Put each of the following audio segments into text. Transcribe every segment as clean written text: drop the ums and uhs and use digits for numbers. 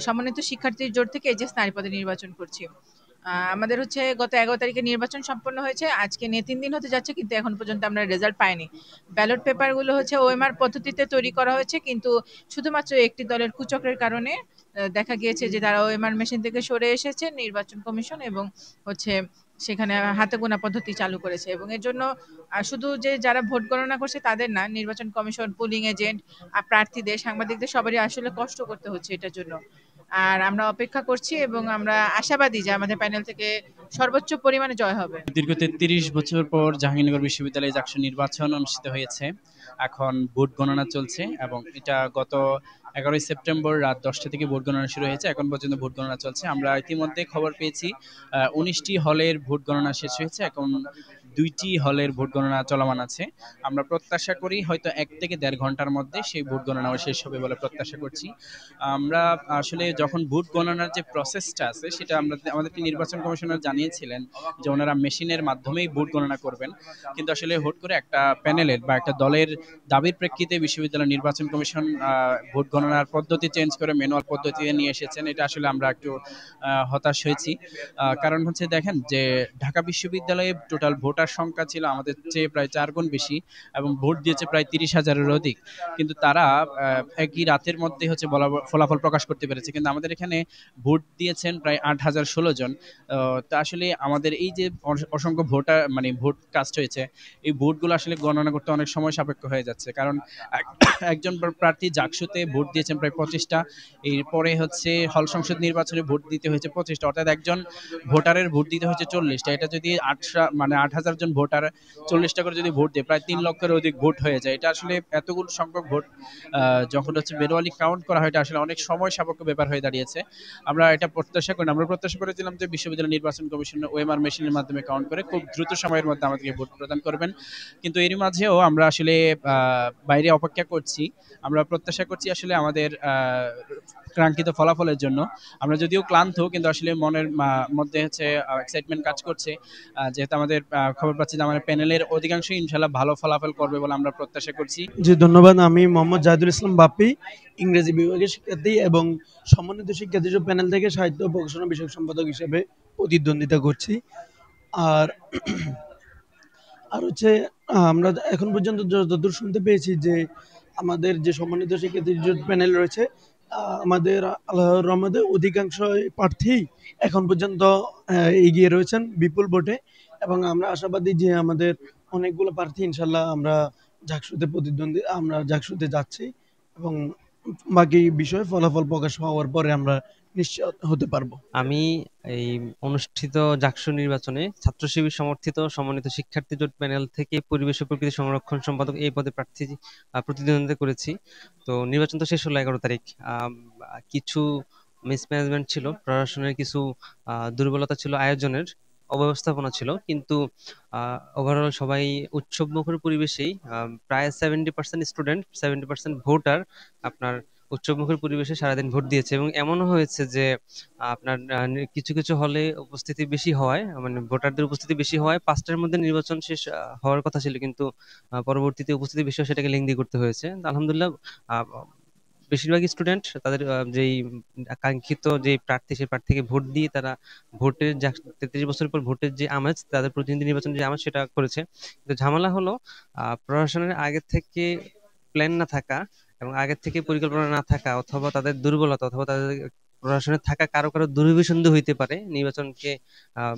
সমন্বিত শিক্ষার্থীর জোট থেকে এইচএস নারী পদে নির্বাচন করছি। আমাদের হচ্ছে গত 11 তারিখে নির্বাচন সম্পন্ন হয়েছে। আজকে নিয়ে 3 দিন হতে যাচ্ছে, কিন্তু এখন পর্যন্ত আমরা রেজাল্ট পাইনি। ব্যালট পেপারগুলো হচ্ছে ওএমআর পদ্ধতিতে তৈরি করা হয়েছে, কিন্তু শুধুমাত্র একটি দলের কুচক্রের কারণে দেখা গিয়েছে যে তারা ওএমআর মেশিন থেকে সরে এসেছে নির্বাচন কমিশন, এবং হচ্ছে সেখানে হাতে গোনা পদ্ধতি চালু করেছে। এবং এর জন্য শুধু যে যারা ভোট গণনা করছে তাদের না, নির্বাচন কমিশন, পুলিং এজেন্ট, প্রার্থীদের, সাংবাদিকদের সবারই আসলে কষ্ট করতে হচ্ছে এটার জন্য। আর আমরা অপেক্ষা করছি এবং আমরা আশাবাদী যে আমাদের প্যানেল থেকে সর্বোচ্চ পরিমাণে জয় হবে। দীর্ঘ ৩৩ বছর পর জাহাঙ্গীরনগর বিশ্ববিদ্যালয়ে জাকসু নির্বাচন অনুষ্ঠিত হয়েছে। এখন ভোট গণনা চলছে এবং এটা গত 11 সেপ্টেম্বর রাত 10টা থেকে ভোট গণনা শুরু হয়েছে। এখন পর্যন্ত ভোট গণনা চলছে। আমরা ইতিমধ্যে খবর পেয়েছি 19টি হলের ভোট গণনা শেষ হয়েছে। এখন 2টি হলের ভোট গণনা চলমান আছে। আমরা প্রত্যাশা করি হয়তো 1 থেকে 1.5 ঘন্টার মধ্যে সেই ভোট গণনাও শেষ হবে বলে প্রত্যাশা করছি। আমরা আসলে যখন ভোট গণনার যে প্রসেসটা আছে সেটা আমাদেরকে নির্বাচন কমিশনার জানিয়েছিলেন যে ওনারা মেশিনের মাধ্যমেই ভোট গণনা করবেন, কিন্তু আসলে হুট করে একটা প্যানেলের বা একটা দলের দাবির প্রেক্ষিতে বিশ্ববিদ্যালয় নির্বাচন কমিশন ভোট গণনার পদ্ধতি চেঞ্জ করে ম্যানুয়াল পদ্ধতিতে নিয়ে এসেছেন। এটা আসলে আমরা একটু হতাশ হয়েছি। কারণ হচ্ছে দেখেন যে ঢাকা বিশ্ববিদ্যালয়ে টোটাল ভোটার সংখ্যা ছিল আমাদের চেয়ে প্রায় 4 গুণ বেশি এবং ভোট দিয়েছে প্রায় 30,000-এর অধিক, কিন্তু তারা একই রাতের মধ্যে হচ্ছে ফলাফল প্রকাশ করতে পেরেছে। কিন্তু আমাদের এখানে ভোট দিয়েছেন প্রায় 8,016 জন। তা আসলে আমাদের এই যে অসংখ্য ভোটার মানে ভোট কাস্ট হয়েছে, এই ভোটগুলো আসলে গণনা করতে অনেক সময় সাপেক্ষ হয়ে যাচ্ছে। কারণ একজন প্রার্থী জাকসুতে ভোট দিয়েছেন প্রায় 25টা, এরপরে হচ্ছে হল সংসদ নির্বাচনে ভোট দিতে হয়েছে 25টা, অর্থাৎ একজন ভোটারের ভোট দিতে হয়েছে 40টা। এটা যদি 8,000 জন ভোটার 40টা করে যদি ভোট দেয়, প্রায় 3 লক্ষের অধিক ভোট হয়ে যায়। এটা আসলে এতগুলো সংখ্যক ভোট যখন হচ্ছে ম্যানুয়ালি কাউন্ট করা হয়, এটা আসলে অনেক সময় সাপেক্ষ ব্যাপার হয়ে দাঁড়িয়েছে। আমরা এটা প্রত্যাশা করি, আমরা প্রত্যাশা করেছিলাম যে বিশ্ববিদ্যালয় নির্বাচন কমিশন ওএমআর মেশিনের মাধ্যমে কাউন্ট করে খুব দ্রুত সময়ের মধ্যে আমাদেরকে ভোট প্রদান করবেন। কিন্তু এরই মাঝেও আমরা আসলে বাইরে অপেক্ষা করছি। আমরা প্রত্যাশা করছি আসলে আমাদের কাঙ্ক্ষিত ফলাফলের জন্য। আমরা যদিও ক্লান্ত, কিন্তু আসলে মনের মধ্যে হচ্ছে এক্সাইটমেন্ট কাজ করছে, যেহেতু আমাদের খবর পাচ্ছি যে আমাদের প্যানেলের অধিকাংশই ইনশাল্লাহ ভালো ফলাফল করবে বলে আমরা প্রত্যাশা করছি। জি ধন্যবাদ। আমি মোহাম্মদ জাহিদুল ইসলাম বাপ্পি, ইংরেজি বিভাগের শিক্ষার্থী এবং সমন্বিত শিক্ষার্থী প্যানেল থেকে সাহিত্য ও প্রকাশনা বিষয়ক সম্পাদক হিসেবে প্রতিদ্বন্দ্বিতা করছি। আর আর হচ্ছে আমরা এখন পর্যন্ত যতদূর শুনতে পেয়েছি যে আমাদের যে সমন্বিত শিক্ষার্থী জোট প্যানেল রয়েছে, আমাদের আল্লাহর রহমতে অধিকাংশ প্রার্থী এখন পর্যন্ত এগিয়ে রয়েছেন বিপুল ভোটে, এবং আমরা আশাবাদী যে আমাদের অনেকগুলো প্রার্থী ইনশাল্লাহ আমরা জাকসুতে যাচ্ছি, এবং বাকি বিষয়ে ফলাফল প্রকাশ হওয়ার পরে আমরা নিশ্চিত হতে পারবো। আমি এই অনুষ্ঠিত জাকসু নির্বাচনে ছাত্র শিবির সমর্থিত সমন্বিত শিক্ষার্থী জোট প্যানেল থেকে পরিবেশ ও প্রকৃতি সংরক্ষণ সম্পাদক এই পদে প্রতিদ্বন্দ্বিতা করেছি। তো নির্বাচন তো শেষ হলো 11 তারিখ। কিছু মিসম্যানেজমেন্ট ছিল, প্রশাসনের কিছু দুর্বলতা ছিল, আয়োজনের অব্যবস্থাপনা ছিল, কিন্তু ওভারঅল সবাই উৎসব মুখর পরিবেশেই প্রায় 70% স্টুডেন্ট, 70% ভোটার আপনার উৎসবমুখর পরিবেশে সারাদিন ভোট দিয়েছে। এবং এমনও হয়েছে যে আপনার কিছু কিছু হলে উপস্থিতি বেশি হওয়ায়, মানে ভোটারদের উপস্থিতি বেশি হওয়ায় 5টার মধ্যে নির্বাচন শেষ হওয়ার কথা ছিল, কিন্তু পরবর্তীতে উপস্থিতি বেশি হয় সেটাকে লেংদি করতে হয়েছে। আলহামদুলিল্লাহ বেশিরভাগ স্টুডেন্ট তাদের যেই আকাঙ্ক্ষিত যে প্রার্থী, সেই প্রার্থীকে ভোট দিয়ে তারা ভোটের 33 বছর পর ভোটের যে আমেজ, তাদের প্রতিনিধি নির্বাচনের যে আমেজ, সেটা করেছে। কিন্তু ঝামেলা হলো প্রশাসনের আগে থেকে প্ল্যান না থাকা এবং আগের থেকে পরিকল্পনা না থাকা, অথবা তাদের দুর্বলতা, অথবা তাদের প্রশাসনে থাকা কারো কারো দুর্বিসন্ধি হইতে পারে নির্বাচনকে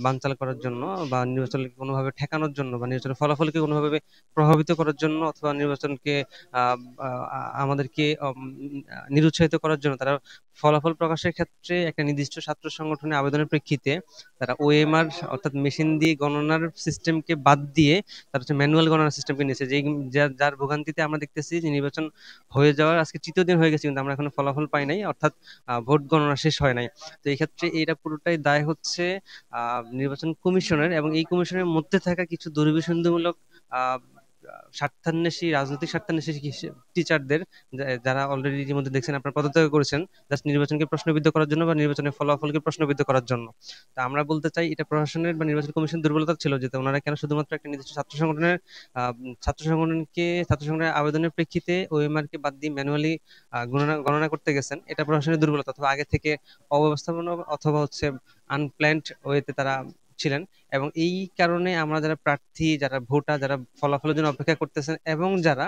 বানচাল করার জন্য, বা নির্বাচনকে কোনোভাবে ঠেকানোর জন্য, বা নির্বাচনের ফলাফলকে কোনোভাবে প্রভাবিত করার জন্য, অথবা নির্বাচনকে আহ, আহ, আমাদেরকে নিরুৎসাহিত করার জন্য তারা ফলাফল প্রকাশের ক্ষেত্রে একটা নির্দিষ্ট ছাত্র সংগঠনের আবেদনের প্রেক্ষিতে তারা ওএমআর অর্থাৎ মেশিন দিয়ে গণনার সিস্টেমকে বাদ দিয়ে তারা হচ্ছে ম্যানুয়াল গণনার সিস্টেমকে নিয়েছে, যে যার ভোগান্তিতে আমরা দেখতেছি যে নির্বাচন হয়ে যাওয়ার আজকে 3য় দিন হয়ে গেছে, কিন্তু আমরা এখনো ফলাফল পাই নাই, অর্থাৎ ভোট গণনা শেষ হয় নাই। তো এই ক্ষেত্রে এটা পুরোটাই দায় হচ্ছে নির্বাচন কমিশনের, এবং এই কমিশনের মধ্যে থাকা কিছু দুর্বিসন্ধমূলক স্বার্থান্বেষী রাজনৈতিক স্বার্থান্বেষী টিচারদের যারা অলরেডি ইতিমধ্যে দেখছেন আপনারা পদত্যাগ করেছেন জাস্ট নির্বাচনকে প্রশ্নবিদ্ধ করার জন্য বা নির্বাচনের ফলাফলকে প্রশ্নবিদ্ধ করার জন্য। তা আমরা বলতে চাই এটা প্রশাসনের বা নির্বাচন কমিশনের দুর্বলতা ছিল যে ওনারা কেন শুধুমাত্র একটা নির্দিষ্ট ছাত্র সংগঠনের আবেদনের প্রেক্ষিতে ওএমআর কে বাদ দিয়ে ম্যানুয়ালি গণনা করতে গেছেন, এটা প্রশাসনের দুর্বলতা অথবা আগে থেকে অব্যবস্থাপনা অথবা হচ্ছে আনপ্ল্যান্ড ওয়েতে তারা ছিলেন। এবং এই কারণে আমরা যারা প্রার্থী, যারা ভোটার, যারা ফলাফলের জন্য অপেক্ষা করতেছেন এবং যারা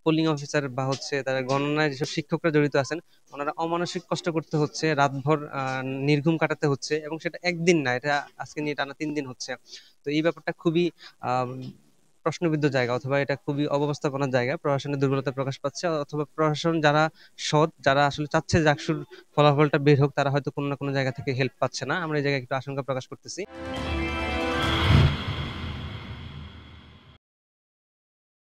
পোলিং অফিসার বা হচ্ছে তারা গণনায় যেসব শিক্ষকরা জড়িত আছেন, ওনারা অমানসিক কষ্ট করতে হচ্ছে, রাতভর নির্ঘুম কাটাতে হচ্ছে, এবং সেটা একদিন না, এটা আজকে নিয়ে টানা 3 দিন হচ্ছে। তো এই ব্যাপারটা খুবই আহ প্রশ্নবিদ্ধ জায়গা অথবা এটা খুবই অব্যবস্থাপনার জায়গা, প্রশাসনের দুর্বলতা প্রকাশ পাচ্ছে, অথবা প্রশাসন যারা সৎ, যারা আসলে চাচ্ছে যে জাকসুর ফলাফলটা বের হোক, তারা হয়তো কোনো না কোনো জায়গা থেকে হেল্প পাচ্ছে না। আমরা এই জায়গায় একটু আশঙ্কা প্রকাশ করতেছি।